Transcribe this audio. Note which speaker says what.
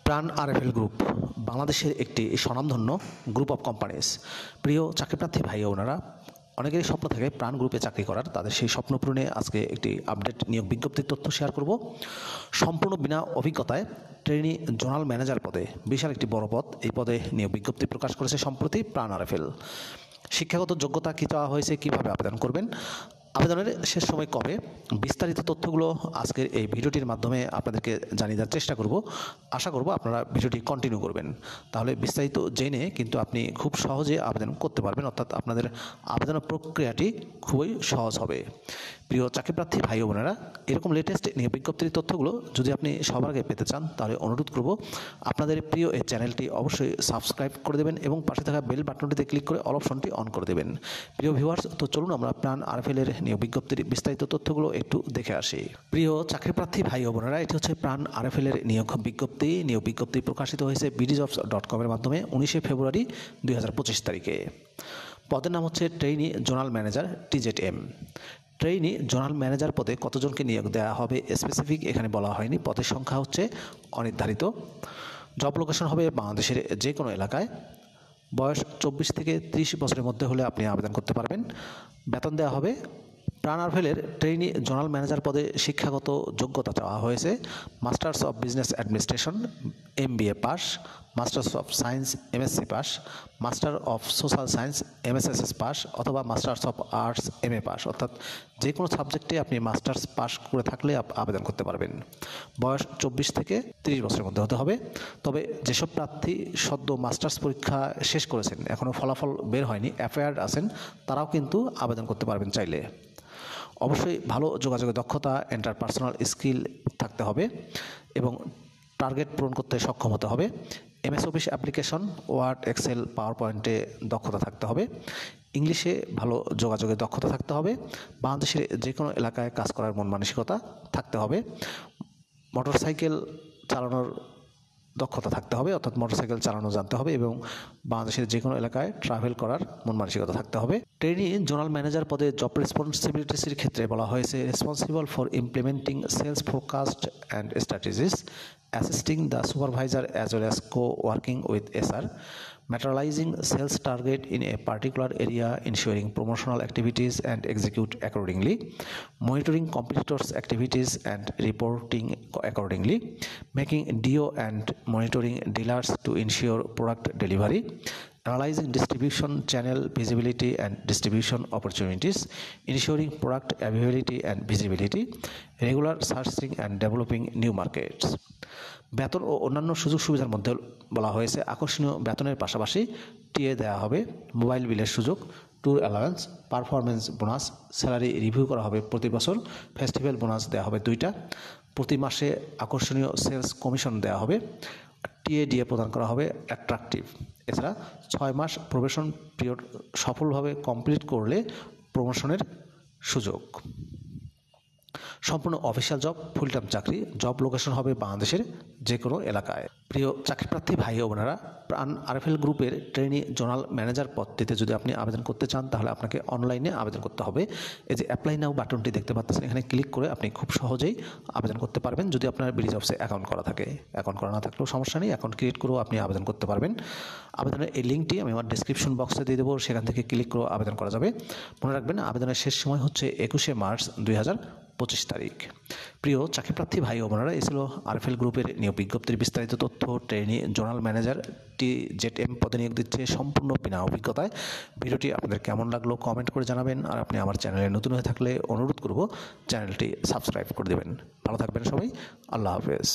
Speaker 1: প্রাণ RFL group বাংলাদেশের একটি স্বনামধন্য গ্রুপ অফ কোম্পানিজ। প্রিয় চাকরিপ্রার্থী ভাই ওনারা, অনেকেরই স্বপ্ন থাকে প্রাণ গ্রুপে চাকরি করার। তাদের সেই স্বপ্ন পূরণে আজকে একটি আপডেট নিয়োগ বিজ্ঞপ্তির তথ্য শেয়ার করব। সম্পূর্ণ বিনা অভিজ্ঞতায় ট্রেনি জোনাল ম্যানেজার পদে, বিশাল একটি বড় পদ, এই পদে নিয়োগ বিজ্ঞপ্তি প্রকাশ করেছে সম্প্রতি প্রাণ আরএফএল। শিক্ষাগত যোগ্যতা কী চাওয়া হয়েছে, কীভাবে আবেদন করবেন, আবেদনের শেষ সময় কবে, বিস্তারিত তথ্যগুলো আজকের এই ভিডিওটির মাধ্যমে আপনাদেরকে জানিয়ে দেওয়ার চেষ্টা করব। আশা করব আপনারা ভিডিওটি কন্টিনিউ করবেন, তাহলে বিস্তারিত জেনে কিন্তু আপনি খুব সহজে আবেদন করতে পারবেন, অর্থাৎ আপনাদের আবেদন প্রক্রিয়াটি খুবই সহজ হবে। প্রিয় চাকরিপ্রার্থী ভাই ও বোনেরা, এরকম লেটেস্ট নিয়োগ বিজ্ঞপ্তির তথ্যগুলো যদি আপনি সবার আগে পেতে চান, তাহলে অনুরোধ করব আপনাদের প্রিয় এই চ্যানেলটি অবশ্যই সাবস্ক্রাইব করে দেবেন এবং পাশে থাকা বেল বাটনটিতে ক্লিক করে অল অপশনটি অন করে দেবেন। প্রিয় ভিউয়ার্স, তো চলুন আমরা প্রাণ আরএফএলের নিয়োগ বিজ্ঞপ্তির বিস্তারিত তথ্যগুলো একটু দেখে আসি। প্রিয় চাকরিপ্রার্থী ভাই ও বোনেরা, এটি হচ্ছে প্রাণ আরএফএলের নিয়োগ বিজ্ঞপ্তি। নিয়োগ বিজ্ঞপ্তি প্রকাশিত হয়েছে bdjobs.com এর মাধ্যমে 19শে ফেব্রুয়ারি 2025 তারিখে। পদের নাম হচ্ছে trainee zonal manager TZM। Trainee zonal manager পদে কতজনকে নিয়োগ দেওয়া হবে স্পেসিফিক এখানে বলা হয়নি। পদের সংখ্যা হচ্ছে অনির্ধারিত। জব লোকেশন হবে বাংলাদেশের যে কোনো এলাকায়। বয়স 24 থেকে 30 বছরের মধ্যে হলে আপনি আবেদন করতে পারবেন। বেতন দেওয়া হবে। প্রাণ আরএফএলের ট্রেইনি জোনাল ম্যানেজার পদে শিক্ষাগত যোগ্যতা চাওয়া হয়েছে masters of business administration MBA pass, masters of science MSc pass, master of social science MSSS pass অথবা masters of arts MA pass, অর্থাৎ যে কোনো সাবজেক্টে আপনি মাস্টার্স পাস করে থাকলে আবেদন করতে পারবেন। বয়স 24 থেকে 30 বছরের মধ্যে হতে হবে। তবে যেসব প্রার্থী সদ্য মাস্টার্স পরীক্ষা শেষ করেছেন, এখনও ফলাফল বের হয়নি, অ্যাফেয়ার্ড আছেন, তারাও কিন্তু আবেদন করতে পারবেন চাইলে। অবশ্যই ভালো যোগাযোগের দক্ষতা, ইন্টারপার্সোনাল স্কিল থাকতে হবে এবং টার্গেট পূরণ করতে সক্ষম হতে হবে। MS office application, word, excel, power পয়েন্টে দক্ষতা থাকতে হবে। ইংলিশে ভালো যোগাযোগের দক্ষতা থাকতে হবে। বাংলাদেশের যে কোনো এলাকায় কাজ করার মন মানসিকতা থাকতে হবে। মোটরসাইকেল চালানোর দক্ষতা থাকতে হবে, অর্থাৎ মোটরসাইকেল চালানো জানতে হবে এবং বাংলাদেশের যে কোনো এলাকায় ট্রাভেল করার মন মানসিকতা থাকতে হবে। ট্রেনি জোনাল ম্যানেজার পদে জব রেসপন্সিবিলিটিসের ক্ষেত্রে বলা হয়েছে responsible for implementing sales forecast and strategies, assisting the supervisor as well as co-working with SR, materializing sales target in a particular area, ensuring promotional activities and execute accordingly, monitoring competitors' activities and reporting accordingly, making DO and monitoring dealers to ensure product delivery, analyzing distribution channel visibility and distribution opportunities, ensuring product availability and visibility, regular searching and developing new markets. বেতন ও অন্যান্য সুযোগ সুবিধার মধ্যে বলা হয়েছে আকর্ষণীয় বেতনের পাশাপাশি টিএ দেওয়া হবে, মোবাইল বিলের সুযোগ, tour allowance, performance bonus, salary review করা হবে প্রতি বছর, ফেস্টিভ্যাল বোনাস দেওয়া হবে 2টা, প্রতি মাসে আকর্ষণীয় সেলস কমিশন দেওয়া হবে, TADA প্রদান করা হবে অ্যাট্রাকটিভ। এছাড়া 6 মাস প্রবেশন পিরিয়ড সফলভাবে কমপ্লিট করলে প্রমোশনের সুযোগ। সম্পূর্ণ অফিসিয়াল জব, ফুল টাইম চাকরি। জব লোকেশন হবে বাংলাদেশের যে কোনো এলাকায়। প্রিয় চাকরিপ্রার্থী ভাই ও বোনেরা, প্রাণ আরএফএল গ্রুপের ট্রেনি জোনাল ম্যানেজার পদটিতে যদি আপনি আবেদন করতে চান, তাহলে আপনাকে অনলাইনে আবেদন করতে হবে। এই যে অ্যাপ্লাই নাও বাটনটি দেখতে পাচ্ছেন, এখানে ক্লিক করে আপনি খুব সহজেই আবেদন করতে পারবেন যদি আপনার bdjobs-এ অ্যাকাউন্ট করা থাকে। অ্যাকাউন্ট করা না থাকলেও সমস্যা নেই, অ্যাকাউন্ট ক্রিয়েট করেও আপনি আবেদন করতে পারবেন। আবেদনের এই লিঙ্কটি আমি আমার ডেসক্রিপশন বক্সে দিয়ে দেবো, সেখান থেকে ক্লিক করেও আবেদন করা যাবে। মনে রাখবেন, আবেদনের শেষ সময় হচ্ছে 21শে মার্চ 2025 তারিখ। প্রিয় চাকরিপ্রার্থী ভাই ও বোনেরা, এই ছিল আরএফএল গ্রুপের নিয়োগ বিজ্ঞপ্তির বিস্তারিত তথ্য। ট্রেনি জোনাল ম্যানেজার TZM পদে নিয়োগ দিচ্ছে সম্পূর্ণ বিনা অভিজ্ঞতায়। ভিডিওটি আপনাদের কেমন লাগলো কমেন্ট করে জানাবেন। আর আপনি আমার চ্যানেলে নতুন হয়ে থাকলে অনুরোধ করব চ্যানেলটি সাবস্ক্রাইব করে দেবেন। ভালো থাকবেন সবাই, আল্লাহ হাফেজ।